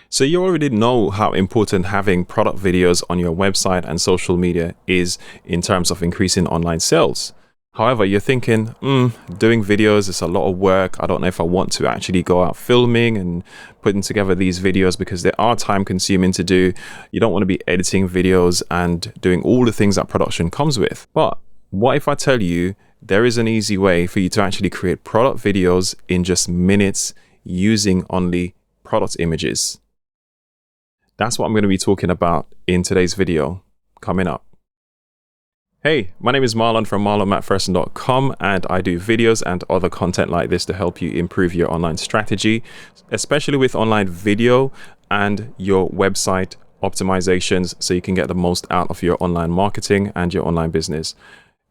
So you already know how important having product videos on your website and social media is in terms of increasing online sales. However, you're thinking, doing videos is a lot of work. I don't know if I want to actually go out filming and putting together these videos because they are time consuming to do. You don't want to be editing videos and doing all the things that production comes with. But what if I tell you there is an easy way for you to actually create product videos in just minutes using only product images? That's what I'm going to be talking about in today's video coming up. Hey, my name is Marlon from MarlonMcPherson.com, and I do videos and other content like this to help you improve your online strategy, especially with online video and your website optimizations so you can get the most out of your online marketing and your online business.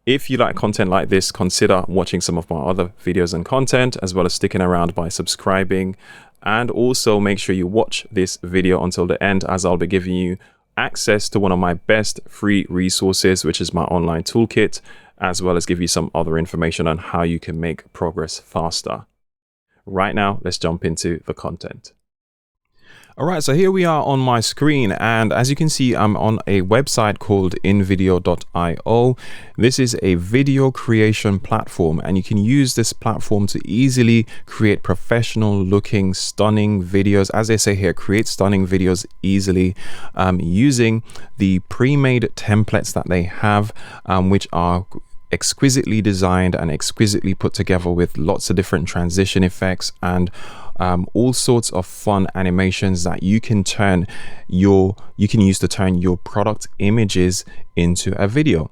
If you like content like this, consider watching some of my other videos and content, as well as sticking around by subscribing. And also make sure you watch this video until the end, as I'll be giving you access to one of my best free resources, which is my online toolkit, as well as give you some other information on how you can make progress faster. Right now, let's jump into the content. All right, so here we are on my screen, and as you can see, I'm on a website called InVideo.io. This is a video creation platform, and you can use this platform to easily create professional looking, stunning videos. As they say here, create stunning videos easily using the pre-made templates that they have, which are exquisitely designed and exquisitely put together with lots of different transition effects and all sorts of fun animations that you can use to turn your product images into a video.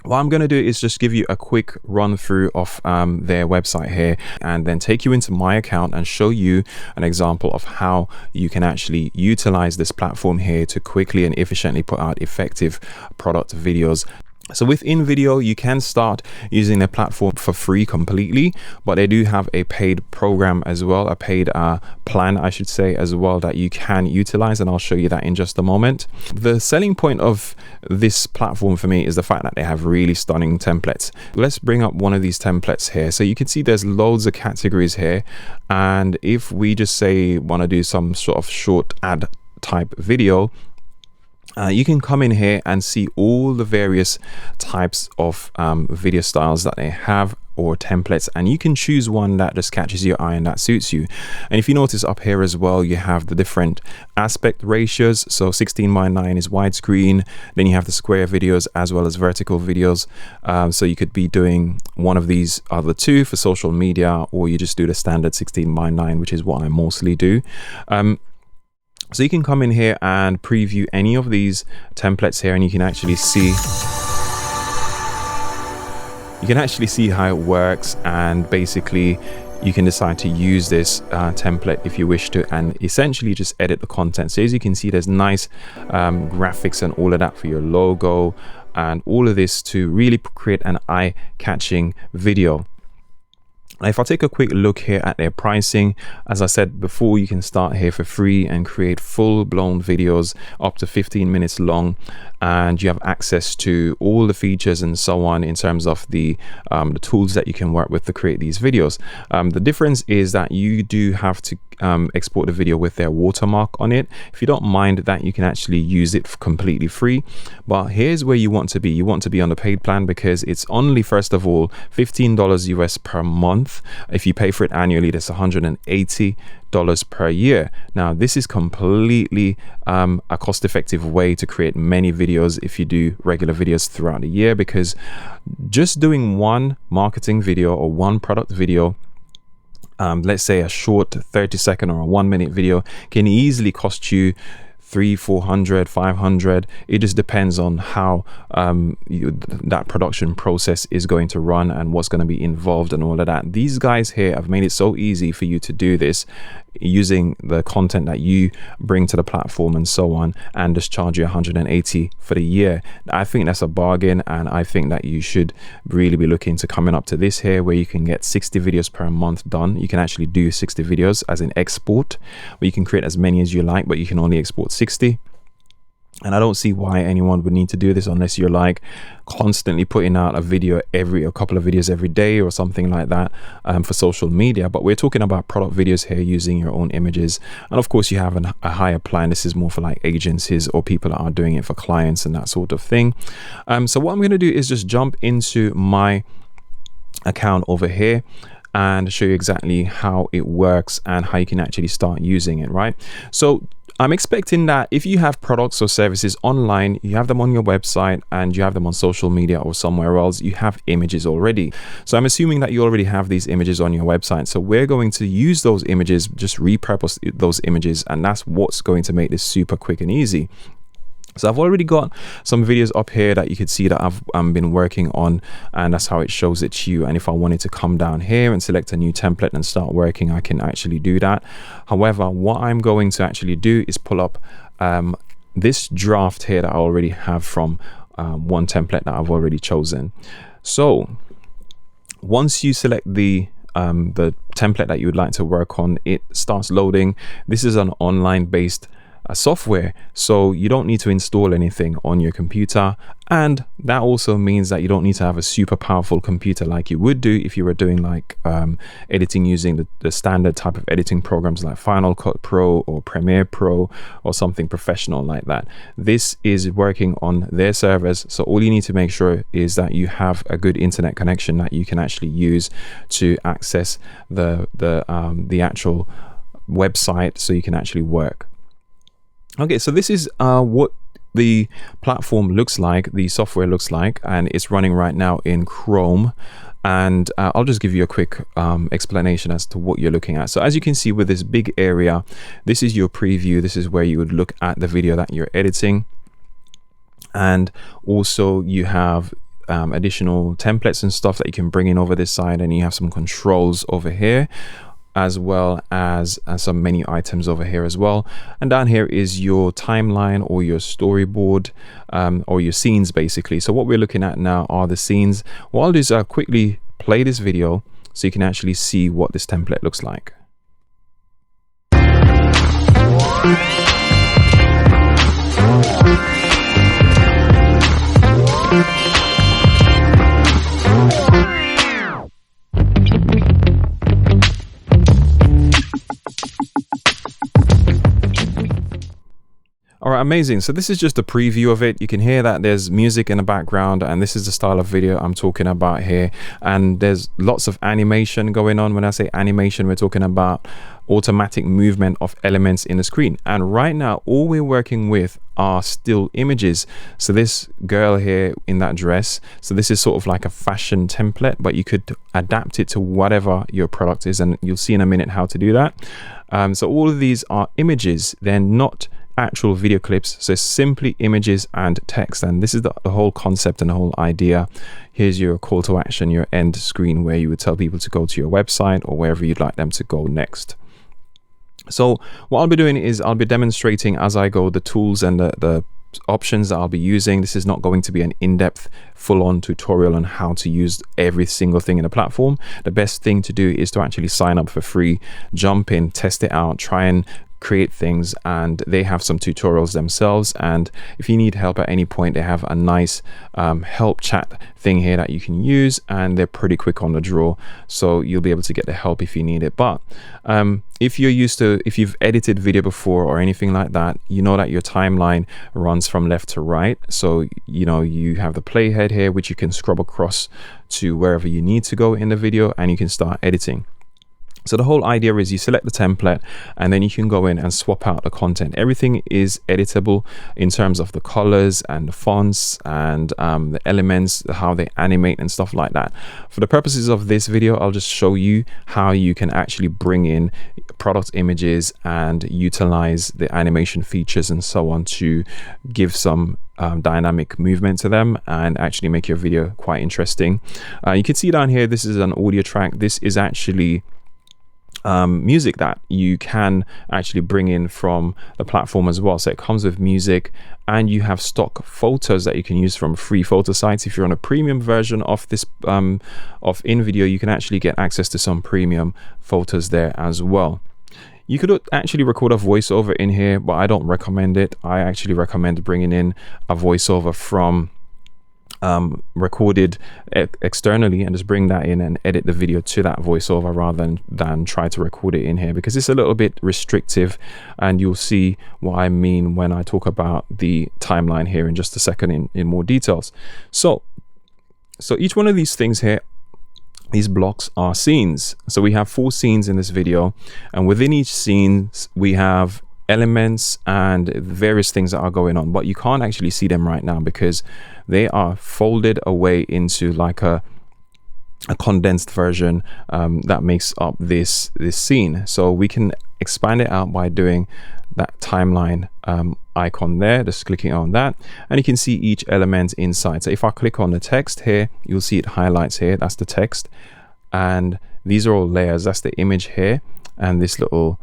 What I'm going to do is just give you a quick run through of their website here, and then take you into my account and show you an example of how you can actually utilize this platform here to quickly and efficiently put out effective product videos. So with InVideo, you can start using the platform for free completely, but they do have a paid program as well, a paid plan, I should say, as well, that you can utilize, and I'll show you that in just a moment. The selling point of this platform for me is the fact that they have really stunning templates. Let's bring up one of these templates here. So you can see there's loads of categories here, and if we just say want to do some sort of short ad type video, you can come in here and see all the various types of video styles that they have, or templates, and you can choose one that just catches your eye and that suits you. And if you notice up here as well, you have the different aspect ratios. So 16:9 is widescreen, then you have the square videos as well as vertical videos. So you could be doing one of these other two for social media, or you just do the standard 16:9, which is what I mostly do. So you can come in here and preview any of these templates here, and you can actually see how it works, and basically you can decide to use this template if you wish to, and essentially just edit the content. So as you can see, there's nice graphics and all of that for your logo, and all of this to really create an eye-catching video. If I take a quick look here at their pricing, as I said before, you can start here for free and create full-blown videos up to 15 minutes long, and you have access to all the features and so on in terms of the tools that you can work with to create these videos. The difference is that you do have to export the video with their watermark on it. If you don't mind that, you can actually use it completely free. But here's where you want to be. You want to be on the paid plan, because it's only, first of all, $15 US per month. If you pay for it annually, that's $180 per year. Now, this is completely a cost-effective way to create many videos if you do regular videos throughout the year, because just doing one marketing video or one product video, let's say a short 30-second or a 1-minute video, can easily cost you $300, $400, $500. It just depends on how that production process is going to run and what's going to be involved and all of that. These guys here have made it so easy for you to do this using the content that you bring to the platform and so on, and just charge you $180 for the year. I think that's a bargain, and I think that you should really be looking to coming up to this here, where you can get 60 videos per month done. You can actually do 60 videos as an export, where you can create as many as you like, but you can only export 60. And I don't see why anyone would need to do this unless you're like constantly putting out a couple of videos every day or something like that for social media. But we're talking about product videos here using your own images. And of course, you have a higher plan. This is more for like agencies or people that are doing it for clients and that sort of thing. So what I'm going to do is just jump into my account over here and show you exactly how it works and how you can actually start using it, right? So I'm expecting that if you have products or services online, you have them on your website and you have them on social media or somewhere else, you have images already. So I'm assuming that you already have these images on your website. So we're going to use those images, just repurpose those images, and that's what's going to make this super quick and easy. So I've already got some videos up here that you could see that I've been working on, and that's how it shows it to you. And if I wanted to come down here and select a new template and start working, I can actually do that. However, what I'm going to actually do is pull up this draft here that I already have from one template that I've already chosen. So once you select the template that you would like to work on, it starts loading. This is an online based software, so you don't need to install anything on your computer, and that also means that you don't need to have a super powerful computer like you would do if you were doing like editing using the standard type of editing programs like Final Cut Pro or Premiere Pro or something professional like that. This is working on their servers, so all you need to make sure is that you have a good internet connection that you can actually use to access the actual website so you can actually work. Okay, so this is what the platform looks like, the software looks like, and it's running right now in Chrome. And I'll just give you a quick explanation as to what you're looking at. So as you can see with this big area, this is your preview. This is where you would look at the video that you're editing. And also you have additional templates and stuff that you can bring in over this side, and you have some controls over here, as well as some menu items over here as well. And down here is your timeline or your storyboard or your scenes basically. So what we're looking at now are the scenes. What I'll do is I'll quickly play this video so you can actually see what this template looks like. All right, amazing. So this is just a preview of it. You can hear that there's music in the background, and this is the style of video I'm talking about here. And there's lots of animation going on. When I say animation, we're talking about automatic movement of elements in the screen. And right now, all we're working with are still images. So this girl here in that dress, so this is sort of like a fashion template, but you could adapt it to whatever your product is, and you'll see in a minute how to do that. So all of these are images. They're not actual video clips, so simply images and text. And this is the whole concept and the whole idea. Here's your call to action, your end screen, where you would tell people to go to your website or wherever you'd like them to go next. So what I'll be doing is I'll be demonstrating as I go the tools and the options that I'll be using. This is not going to be an in-depth full-on tutorial on how to use every single thing in the platform. The best thing to do is to actually sign up for free, jump in, test it out, try and create things, and they have some tutorials themselves. And if you need help at any point, they have a nice help chat thing here that you can use, and they're pretty quick on the draw, so you'll be able to get the help if you need it. But if you've edited video before or anything like that, you know that your timeline runs from left to right. So you know you have the playhead here, which you can scrub across to wherever you need to go in the video, and you can start editing. So the whole idea is you select the template, and then you can go in and swap out the content. Everything is editable in terms of the colors and the fonts and the elements, how they animate and stuff like that. For the purposes of this video, I'll just show you how you can actually bring in product images and utilize the animation features and so on to give some dynamic movement to them and actually make your video quite interesting. You can see down here, this is an audio track. This is actually music that you can actually bring in from the platform as well. So it comes with music, and you have stock photos that you can use from free photo sites. If you're on a premium version of this of InVideo, you can actually get access to some premium photos there as well. You could actually record a voiceover in here, but I don't recommend it. I actually recommend bringing in a voiceover from recorded externally and just bring that in and edit the video to that voiceover rather than try to record it in here, because it's a little bit restrictive, and you'll see what I mean when I talk about the timeline here in just a second in more details. So each one of these things here, these blocks, are scenes. So we have 4 scenes in this video, and within each scene we have elements and various things that are going on, but you can't actually see them right now because they are folded away into like a condensed version that makes up this scene. So we can expand it out by doing that timeline icon there, just clicking on that, and you can see each element inside. So if I click on the text here, you'll see it highlights here. That's the text, and these are all layers. That's the image here, and this little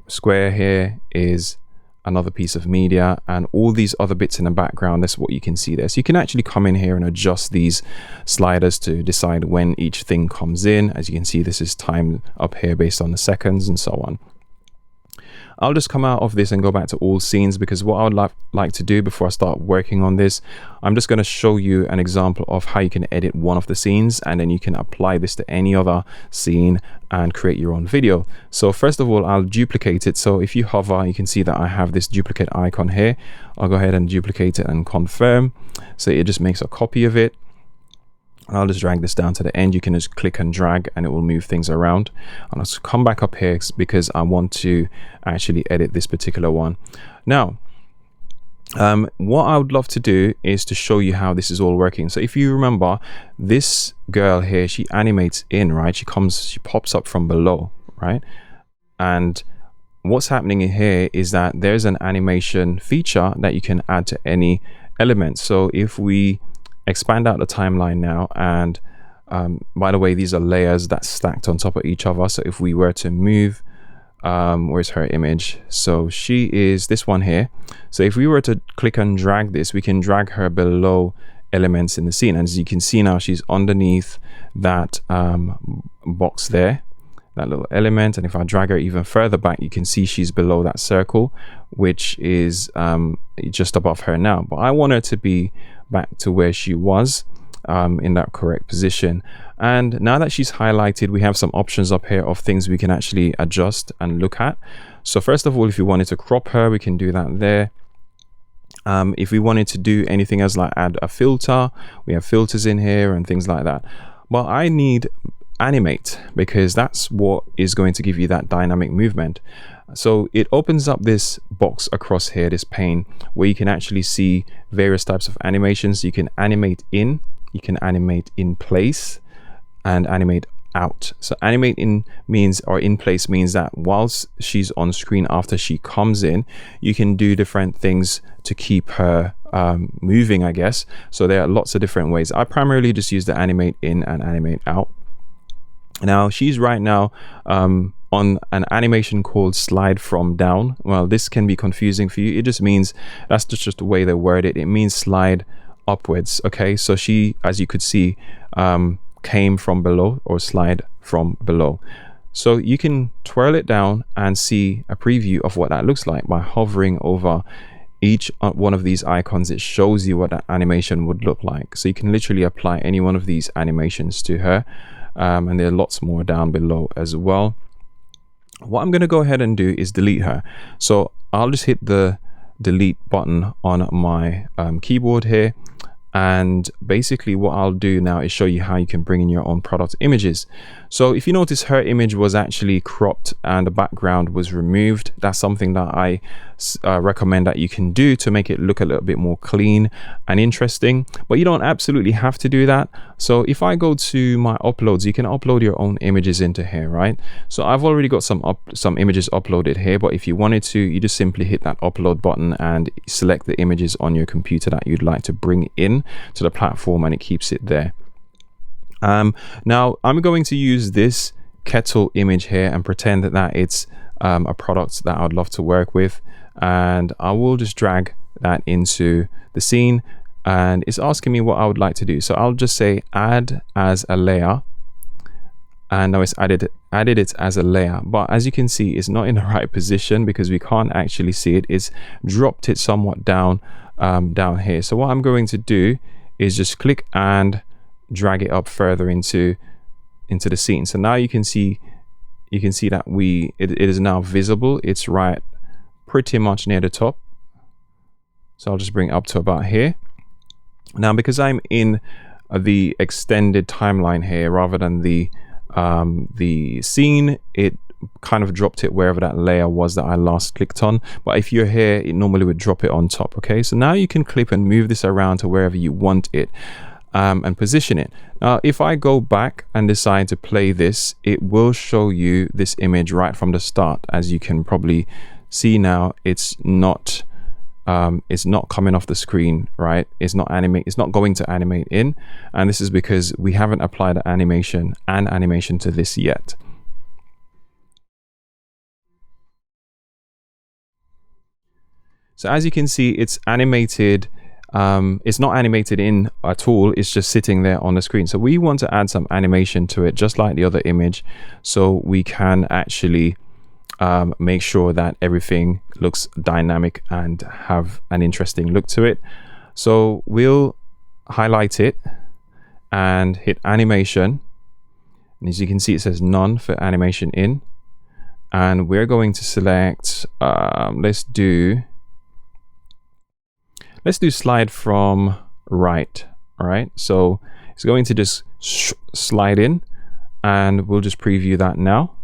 square here is another piece of media, and all these other bits in the background, that's what you can see there. So you can actually come in here and adjust these sliders to decide when each thing comes in. As you can see, this is timed up here based on the seconds and so on. I'll just come out of this and go back to all scenes, because what I would like to do before I start working on this, I'm just going to show you an example of how you can edit one of the scenes, and then you can apply this to any other scene and create your own video. So first of all, I'll duplicate it. So if you hover, you can see that I have this duplicate icon here. I'll go ahead and duplicate it and confirm. So it just makes a copy of it. I'll just drag this down to the end. You can just click and drag and it will move things around. And I'll just come back up here because I want to actually edit this particular one. Now, what I would love to do is to show you how this is all working. So if you remember, this girl here, she animates in, right? She pops up from below, right? And what's happening in here is that there's an animation feature that you can add to any element. So if we expand out the timeline now, and by the way, these are layers that's stacked on top of each other. So if we were to move, where's her image? So she is this one here. So if we were to click and drag this, we can drag her below elements in the scene, and as you can see now, she's underneath that box there, that little element. And if I drag her even further back, you can see she's below that circle, which is just above her now. But I want her to be back to where she was in that correct position. And now that she's highlighted, we have some options up here of things we can actually adjust and look at. So first of all, if you wanted to crop her, we can do that there. If we wanted to do anything else like add a filter, we have filters in here and things like that. But I need animate, because that's what is going to give you that dynamic movement. So it opens up this box across here, this pane, where you can actually see various types of animations. You can animate in, you can animate in place, and animate out. So animate in means, or in place means, that whilst she's on screen after she comes in, you can do different things to keep her moving, I guess. So there are lots of different ways. I primarily just use the animate in and animate out. Now she's right now on an animation called slide from down. Well, this can be confusing for you. It just means, that's just the way they word it. It means slide upwards. Okay, so she, as you could see, came from below, or slide from below. So you can twirl it down and see a preview of what that looks like by hovering over each one of these icons. It shows you what that animation would look like. So you can literally apply any one of these animations to her. And there are lots more down below as well. What I'm going to go ahead and do is delete her. So I'll just hit the delete button on my keyboard here, and basically what I'll do now is show you how you can bring in your own product images. So if you notice, her image was actually cropped and the background was removed. That's something that I recommend that you can do to make it look a little bit more clean and interesting, but you don't absolutely have to do that. So if I go to my uploads, you can upload your own images into here, right? So I've already got some images uploaded here, but if you wanted to, you just simply hit that upload button and select the images on your computer that you'd like to bring in to the platform, and it keeps it there. Now I'm going to use this kettle image here and pretend that it's a product that I would love to work with, and I will just drag that into the scene, and it's asking me what I would like to do. So I'll just say add as a layer, and now it's added it as a layer, but as you can see, it's not in the right position because we can't actually see it. It's dropped it somewhat down down here. So what I'm going to do is just click and drag it up further into the scene. So now you can see that it is now visible. It's right pretty much near the top. So I'll just bring it up to about here. Now, because I'm in the extended timeline here rather than the scene, it kind of dropped it wherever that layer was that I last clicked on. But if you're here, it normally would drop it on top. Okay, so now you can clip and move this around to wherever you want it and position it. Now, if I go back and decide to play this, it will show you this image right from the start. As you can probably see now, it's not coming off the screen, right? It's not going to animate in, and this is because we haven't applied an animation to this yet. So as you can see, it's animated. It's not animated in at all. It's just sitting there on the screen. So we want to add some animation to it, just like the other image, so we can actually make sure that everything looks dynamic and have an interesting look to it. So we'll highlight it and hit animation, and as you can see, it says none for animation in, and we're going to select let's do slide from right. All right, so it's going to just slide in, and we'll just preview that now.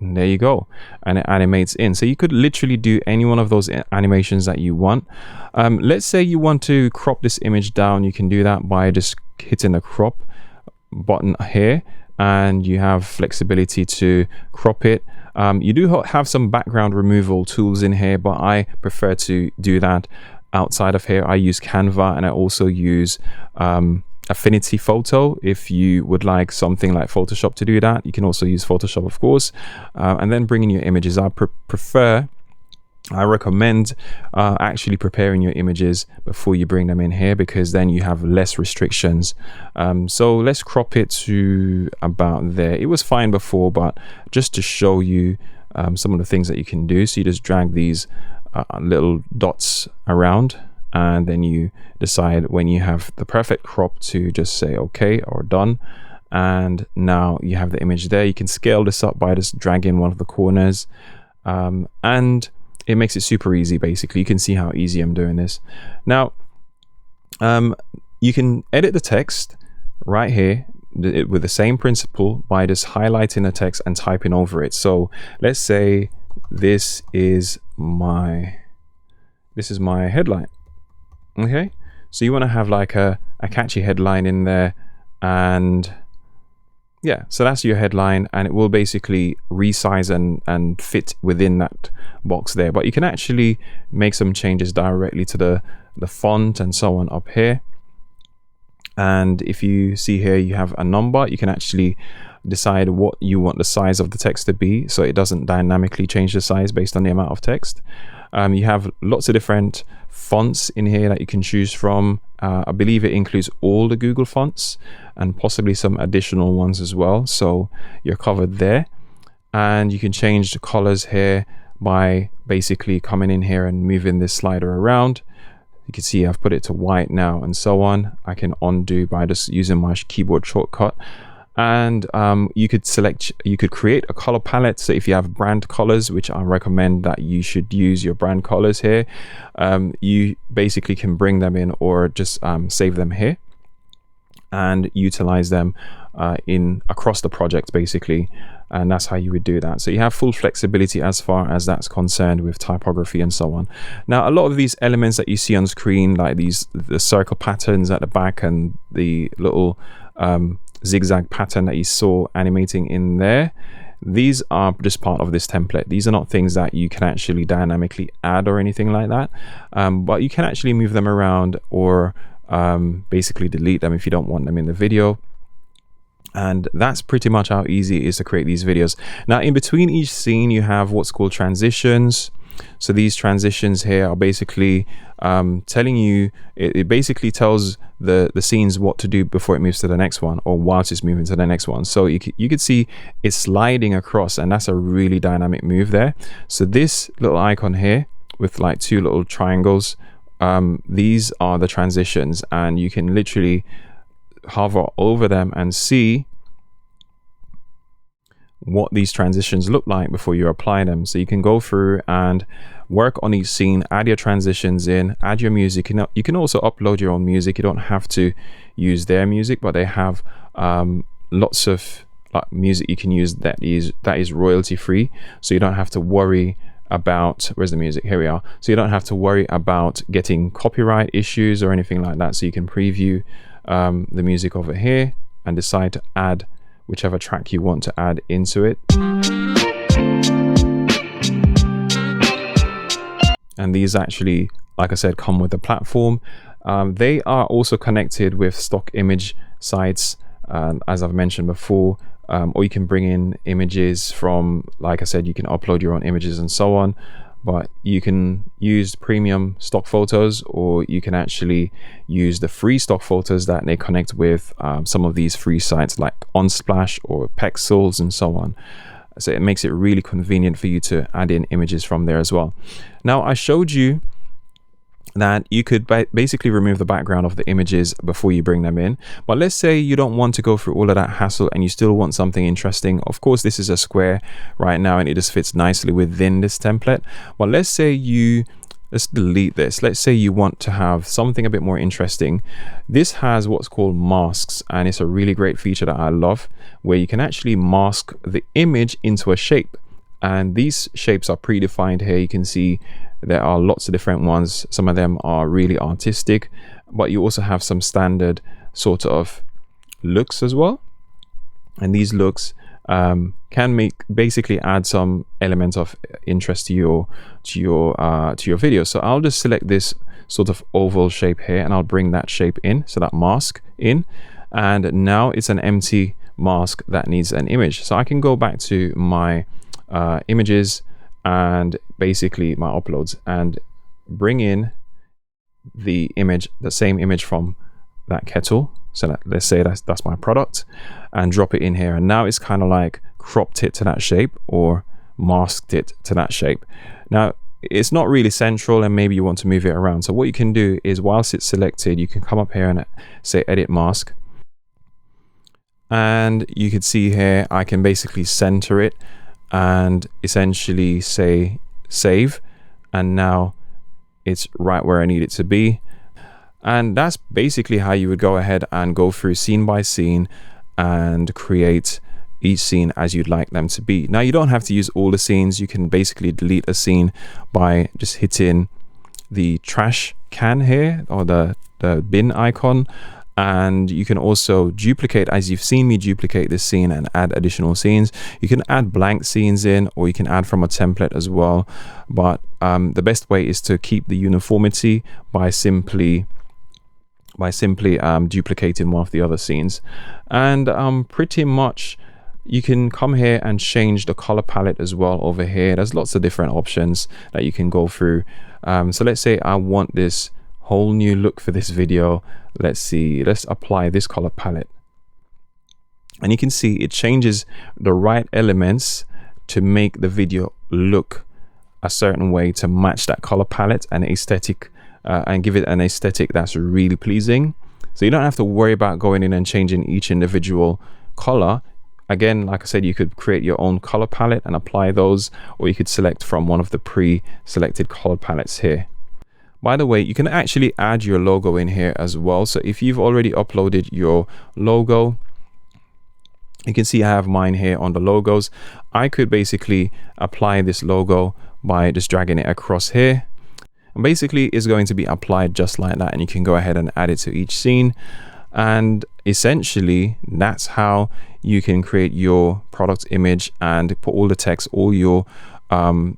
And there you go, and it animates in. So you could literally do any one of those animations that you want. Let's say you want to crop this image down. You can do that by just hitting the crop button here, and you have flexibility to crop it. You do have some background removal tools in here, but I prefer to do that outside of here. I use Canva, and I also use Affinity Photo. If you would like something like Photoshop to do that, you can also use Photoshop, of course, and then bring in your images. I recommend actually preparing your images before you bring them in here, because then you have less restrictions. So let's crop it to about there. It was fine before, but just to show you some of the things that you can do. So you just drag these little dots around, and then you decide when you have the perfect crop to just say okay or done. And now you have the image there. You can scale this up by just dragging one of the corners, and it makes it super easy. Basically, you can see how easy I'm doing this. Now, you can edit the text right here with the same principle by just highlighting the text and typing over it. So let's say this is my headline. Okay, so you want to have like a catchy headline in there, and yeah, so that's your headline, and it will basically resize and fit within that box there. But you can actually make some changes directly to the font and so on up here. And if you see here, you have a number. You can actually decide what you want the size of the text to be, so it doesn't dynamically change the size based on the amount of text. You have lots of different fonts in here that you can choose from. I believe it includes all the Google fonts and possibly some additional ones as well, so you're covered there. And you can change the colors here by basically coming in here and moving this slider around. You can see I've put it to white now and so on. I can undo by just using my keyboard shortcut. And you could create a color palette. So if you have brand colors, which I recommend that you should use your brand colors here, you basically can bring them in or just save them here and utilize them across the project basically. And that's how you would do that. So you have full flexibility as far as that's concerned with typography and so on. Now, a lot of these elements that you see on screen, like the circle patterns at the back and the little zigzag pattern that you saw animating in there, these are just part of this template. These are not things that you can actually dynamically add or anything like that, but you can actually move them around or basically delete them if you don't want them in the video. And that's pretty much how easy it is to create these videos. Now, in between each scene, you have what's called transitions. So these transitions here are basically telling you, it basically tells the scenes what to do before it moves to the next one, or whilst it's moving to the next one. So you could see it's sliding across, and that's a really dynamic move there. So this little icon here with like two little triangles, these are the transitions, and you can literally hover over them and see what these transitions look like before you apply them. So you can go through and work on each scene, add your transitions in, add your music. You can also upload your own music. You don't have to use their music, but they have lots of music you can use that is royalty free. So you don't have to worry about, where's the music? Here we are. So you don't have to worry about getting copyright issues or anything like that. So you can preview the music over here and decide to add whichever track you want to add into it. And these actually, like I said, come with the platform. They are also connected with stock image sites, as I've mentioned before, or you can bring in images from, like I said, you can upload your own images and so on. But you can use premium stock photos, or you can actually use the free stock photos that they connect with some of these free sites like Unsplash or Pexels and so on. So it makes it really convenient for you to add in images from there as well. Now, I showed you that you could basically remove the background of the images before you bring them in. But let's say you don't want to go through all of that hassle and you still want something interesting. Of course, this is a square right now and it just fits nicely within this template. But let's say let's delete this. Let's say you want to have something a bit more interesting. This has what's called masks, and it's a really great feature that I love, where you can actually mask the image into a shape. And these shapes are predefined here. You can see there are lots of different ones. Some of them are really artistic, but you also have some standard sort of looks as well. And these looks can basically add some element of interest to your video. So I'll just select this sort of oval shape here, and I'll bring that shape in, so that mask in, and now it's an empty mask that needs an image. So I can go back to my images and basically my uploads and bring in the image, the same image from that kettle. So let's say that's my product, and drop it in here. And now it's kind of like cropped it to that shape or masked it to that shape. Now it's not really central, and maybe you want to move it around. So what you can do is, whilst it's selected, you can come up here and say edit mask. And you can see here, I can basically center it and essentially say save. And now it's right where I need it to be. And that's basically how you would go ahead and go through scene by scene and create each scene as you'd like them to be. Now, you don't have to use all the scenes. You can basically delete a scene by just hitting the trash can here, or the bin icon. And you can also duplicate, as you've seen me duplicate this scene, and add additional scenes. You can add blank scenes in, or you can add from a template as well. But the best way is to keep the uniformity by simply duplicating one of the other scenes. And pretty much you can come here and change the color palette as well over here. There's lots of different options that you can go through. So let's say I want this whole new look for this video. Let's apply this color palette, and you can see it changes the right elements to make the video look a certain way to match that color palette and aesthetic, and give it an aesthetic that's really pleasing. So you don't have to worry about going in and changing each individual color. Again, like I said, you could create your own color palette and apply those, or you could select from one of the pre-selected color palettes here. By the way, you can actually add your logo in here as well. So if you've already uploaded your logo, you can see I have mine here on the logos. I could basically apply this logo by just dragging it across here. And basically it's going to be applied just like that, and you can go ahead and add it to each scene. And essentially that's how you can create your product image and put all the text, all your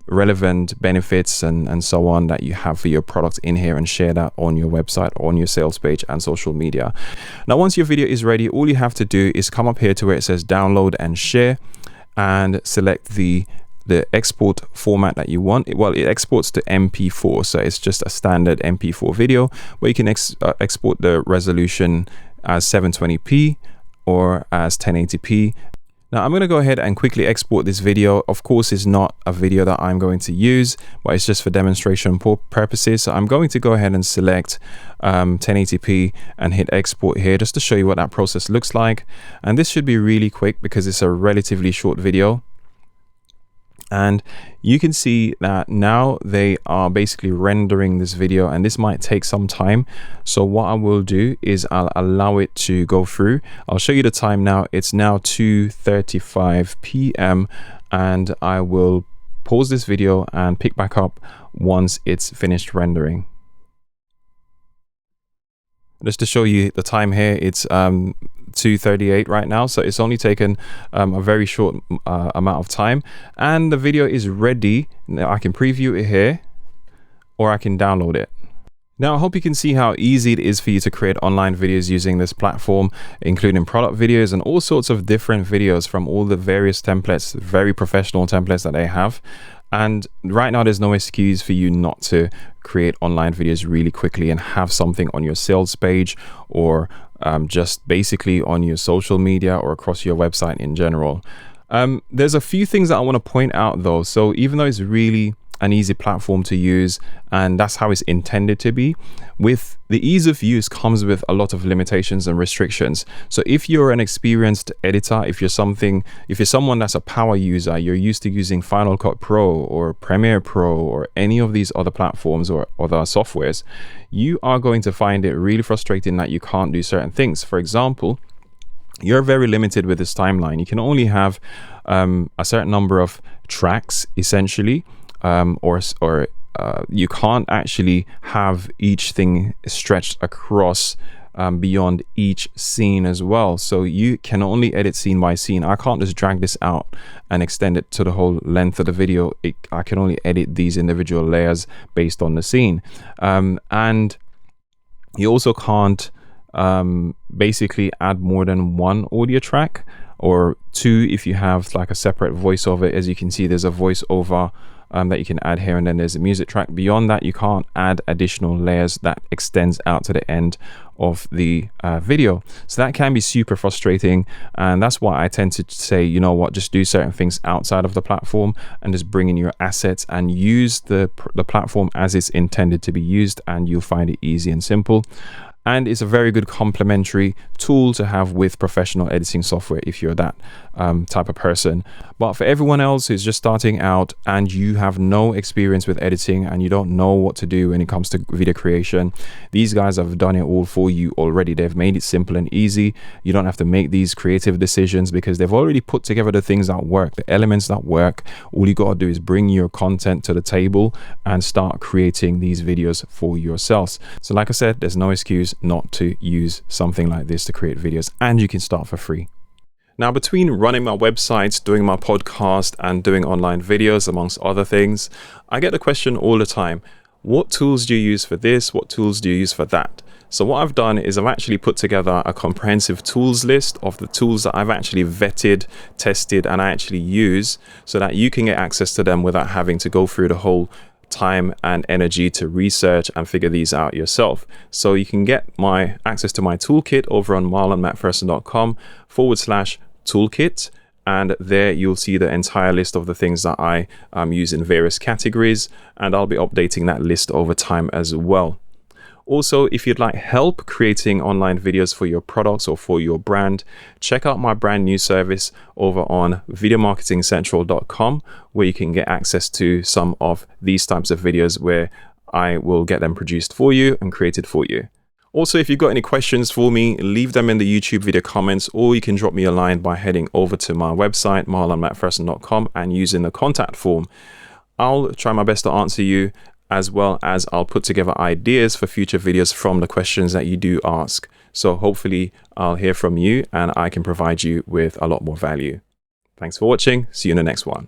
relevant benefits and so on that you have for your product in here, and share that on your website, on your sales page and social media. Now, once your video is ready, all you have to do is come up here to where it says download and share, and select the the export format that you want. Well, it exports to MP4, so it's just a standard MP4 video, where you can export the resolution as 720p or as 1080p. Now I'm going to go ahead and quickly export this video. Of course, it's not a video that I'm going to use, but it's just for demonstration purposes. So I'm going to go ahead and select 1080p and hit export here, just to show you what that process looks like. And this should be really quick because it's a relatively short video. And you can see that now they are basically rendering this video, and this might take some time. So what I will do is I'll allow it to go through. I'll show you the time now. It's now 2:35 p.m. and I will pause this video and pick back up once it's finished rendering. Just to show you the time here, it's 2:38 right now, so it's only taken a very short amount of time, and the video is ready. Now I can preview it here, or I can download it. Now I hope you can see how easy it is for you to create online videos using this platform, including product videos and all sorts of different videos from all the various templates, very professional templates that they have. And right now there's no excuse for you not to create online videos really quickly and have something on your sales page, or just basically on your social media or across your website in general. There's a few things that I want to point out though. So even though it's really an easy platform to use, and that's how it's intended to be, with the ease of use comes with a lot of limitations and restrictions. So if you're an experienced editor, if you're someone that's a power user, you're used to using Final Cut Pro or Premiere Pro or any of these other platforms or other softwares, you are going to find it really frustrating that you can't do certain things. For example, you're very limited with this timeline. You can only have a certain number of tracks essentially, or you can't actually have each thing stretched across beyond each scene as well. So you can only edit scene by scene. I can't just drag this out and extend it to the whole length of the video. I can only edit these individual layers based on the scene. And you also can't basically add more than one audio track, or two if you have like a separate voiceover. As you can see, there's a voiceover that you can add here, and then there's a music track. Beyond that, you can't add additional layers that extends out to the end of the video. So that can be super frustrating, and that's why I tend to say, you know what, just do certain things outside of the platform and just bring in your assets and use the platform as it's intended to be used, and you'll find it easy and simple. And it's a very good complementary tool to have with professional editing software if you're that type of person. But for everyone else who's just starting out and you have no experience with editing and you don't know what to do when it comes to video creation, these guys have done it all for you already. They've made it simple and easy. You don't have to make these creative decisions because they've already put together the things that work, the elements that work. All you got to do is bring your content to the table and start creating these videos for yourselves. So like I said, there's no excuse not to use something like this to create videos, and you can start for free. Now, between running my websites, doing my podcast, and doing online videos, amongst other things, I get the question all the time, what tools do you use for this? What tools do you use for that? So what I've done is I've actually put together a comprehensive tools list of the tools that I've actually vetted, tested, and I actually use, so that you can get access to them without having to go through the whole time and energy to research and figure these out yourself. So you can get my access to my toolkit over on marlonmcpherson.com/toolkit, and there you'll see the entire list of the things that I use in various categories, and I'll be updating that list over time as well. Also, if you'd like help creating online videos for your products or for your brand, check out my brand new service over on videomarketingcentral.com, where you can get access to some of these types of videos where I will get them produced for you and created for you. Also, if you've got any questions for me, leave them in the YouTube video comments, or you can drop me a line by heading over to my website, marlonmcpherson.com, and using the contact form. I'll try my best to answer you, as well as I'll put together ideas for future videos from the questions that you do ask. So hopefully I'll hear from you and I can provide you with a lot more value. Thanks for watching. See you in the next one.